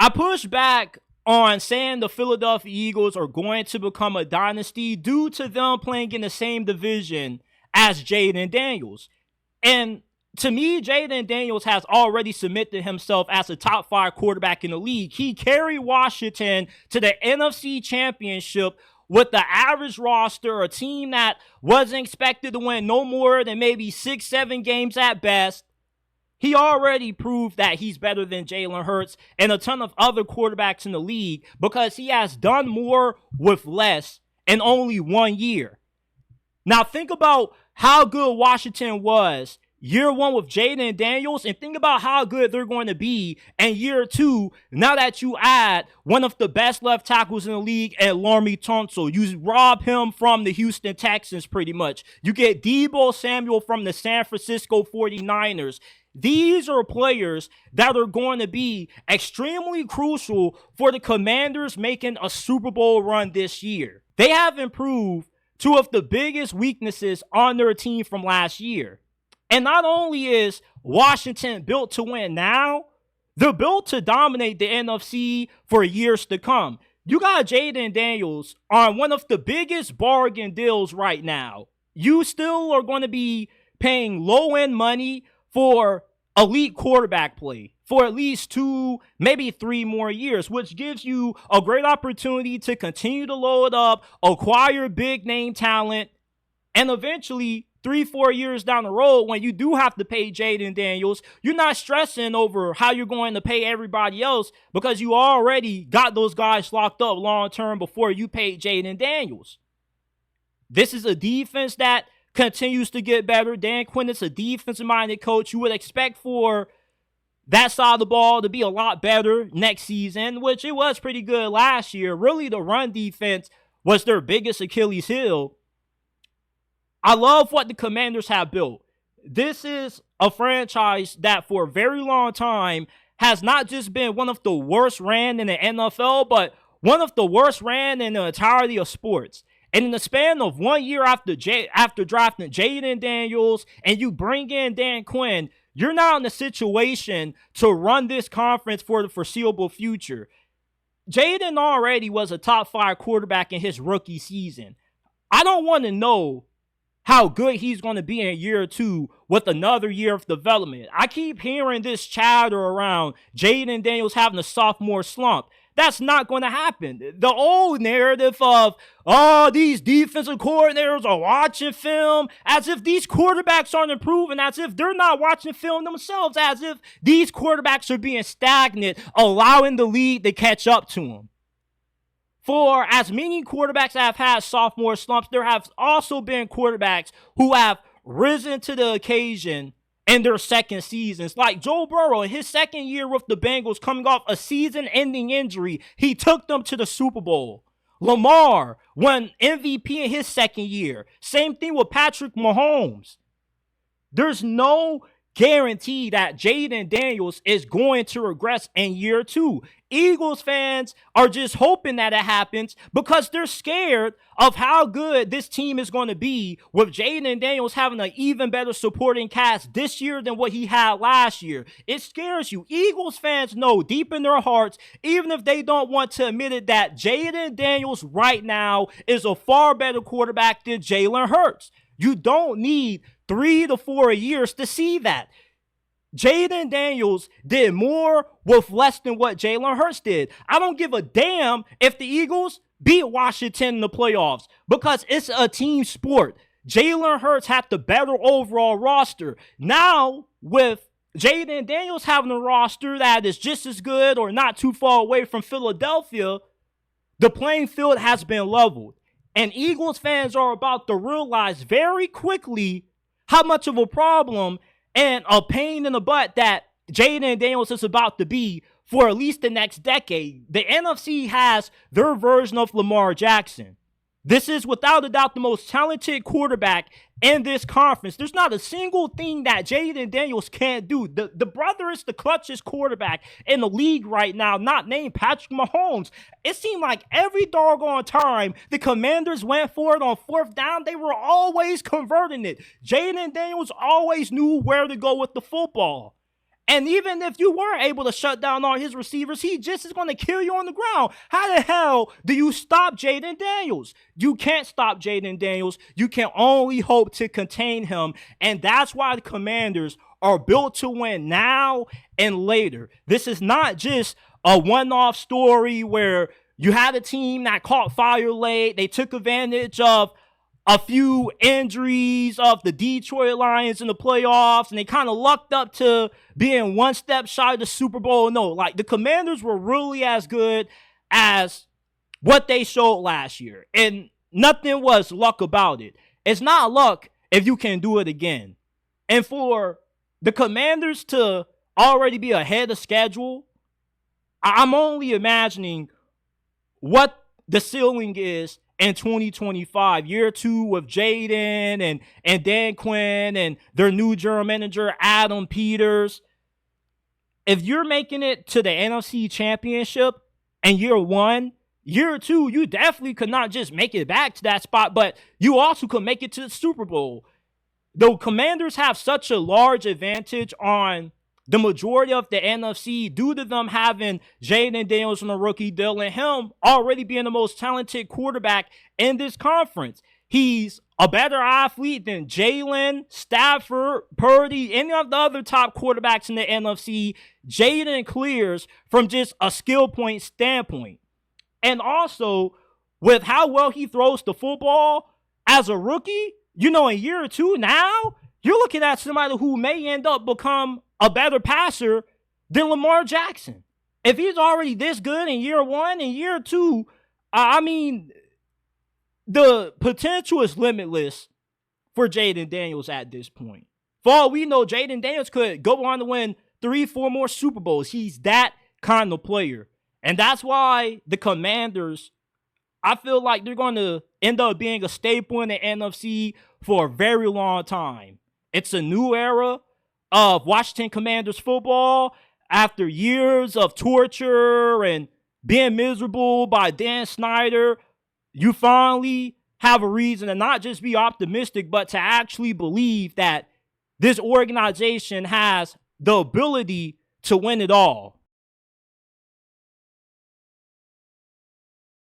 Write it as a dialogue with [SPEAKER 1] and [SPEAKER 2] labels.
[SPEAKER 1] I push back on saying the Philadelphia Eagles are going to become a dynasty due to them playing in the same division as Jayden Daniels. And to me, Jayden Daniels has already cemented himself as a top 5 quarterback in the league. He carried Washington to the NFC Championship with the average roster, a team that wasn't expected to win no more than maybe 6-7 games at best. He already proved that he's better than Jalen Hurts and a ton of other quarterbacks in the league because he has done more with less in only 1 year. Now think about how good Washington was year 1 with Jayden Daniels, and think about how good they're going to be in year 2 now that you add one of the best left tackles in the league at Larmery Tunsil. You rob him from the Houston Texans pretty much. You get Deebo Samuel from the San Francisco 49ers. These are players that are going to be extremely crucial for the Commanders making a Super Bowl run this year. They have improved 2 of the biggest weaknesses on their team from last year. And not only is Washington built to win now, they're built to dominate the NFC for years to come. You got Jayden Daniels on one of the biggest bargain deals right now. You still are going to be paying low-end money for elite quarterback play for at least 2, maybe 3 more years, which gives you a great opportunity to continue to load up, acquire big name talent, and eventually 3-4 years down the road, when you do have to pay Jayden Daniels, you're not stressing over how you're going to pay everybody else because you already got those guys locked up long term before you paid Jayden Daniels. This is a defense that continues to get better. Dan Quinn is a defensive-minded coach. You would expect for that side of the ball to be a lot better next season, which it was pretty good last year. Really, the run defense was their biggest Achilles heel. I love what the Commanders have built. This is a franchise that for a very long time has not just been one of the worst ran in the NFL, but one of the worst ran in the entirety of sports. And in the span of 1 year after drafting Jayden Daniels and you bring in Dan Quinn, you're now in a situation to run this conference for the foreseeable future. Jayden already was a top 5 quarterback in his rookie season. I don't want to know how good he's going to be in year 2 with another year of development. I keep hearing this chatter around Jayden Daniels having a sophomore slump. That's not going to happen. The old narrative of, these defensive coordinators are watching film, as if these quarterbacks aren't improving, as if they're not watching film themselves, as if these quarterbacks are being stagnant, allowing the league to catch up to them. For as many quarterbacks have had sophomore slumps, there have also been quarterbacks who have risen to the occasion in their second seasons. Like Joe Burrow in his second year with the Bengals, coming off a season-ending injury, he took them to the Super Bowl. Lamar won MVP in his second year. Same thing with Patrick Mahomes. There's no guarantee that Jayden Daniels is going to regress in year 2. Eagles fans are just hoping that it happens because they're scared of how good this team is going to be with Jayden Daniels having an even better supporting cast this year than what he had last year. It scares you. Eagles fans know deep in their hearts, even if they don't want to admit it, that Jayden Daniels right now is a far better quarterback than Jalen Hurts. You don't need 3 to 4 years to see that. Jayden Daniels did more with less than what Jalen Hurts did. I don't give a damn if the Eagles beat Washington in the playoffs because it's a team sport. Jalen Hurts had the better overall roster. Now, with Jayden Daniels having a roster that is just as good or not too far away from Philadelphia, the playing field has been leveled. And Eagles fans are about to realize very quickly how much of a problem and a pain in the butt that Jayden Daniels is about to be for at least the next decade. The NFC has their version of Lamar Jackson. This is without a doubt the most talented quarterback in this conference. There's not a single thing that Jayden Daniels can't do. The brother is the clutchest quarterback in the league right now, not named Patrick Mahomes. It seemed like every doggone time the Commanders went for it on 4th down, they were always converting it. Jayden Daniels always knew where to go with the football. And even if you were able to shut down all his receivers, he just is going to kill you on the ground. How the hell do you stop Jayden Daniels? You can't stop Jayden Daniels. You can only hope to contain him. And that's why the Commanders are built to win now and later. This is not just a one-off story where you had a team that caught fire late. They took advantage of a few injuries of the Detroit Lions in the playoffs, and they kind of lucked up to being one step shy of the Super Bowl. No, like the Commanders were really as good as what they showed last year, and nothing was luck about it. It's not luck if you can do it again. And for the Commanders to already be ahead of schedule, I'm only imagining what the ceiling is in 2025, year 2 with Jayden and Dan Quinn and their new general manager, Adam Peters. If you're making it to the NFC Championship in year 1, year 2, you definitely could not just make it back to that spot, but you also could make it to the Super Bowl. The Commanders have such a large advantage on the majority of the NFC due to them having Jayden Daniels on a rookie deal and him already being the most talented quarterback in this conference. He's a better athlete than Jalen, Stafford, Purdy, any of the other top quarterbacks in the NFC. Jayden clears from just a skill point standpoint. And also, with how well he throws the football as a rookie, in year 2 now, you're looking at somebody who may end up become a better passer than Lamar Jackson. If he's already this good in year 1 and year 2, the potential is limitless for Jayden Daniels at this point. For all we know, Jayden Daniels could go on to win 3-4 more Super Bowls. He's that kind of player. And that's why the Commanders, I feel like they're going to end up being a staple in the NFC for a very long time. It's a new era of Washington Commanders football after years of torture and being miserable by Dan Snyder. You finally have a reason to not just be optimistic, but to actually believe that this organization has the ability to win it all.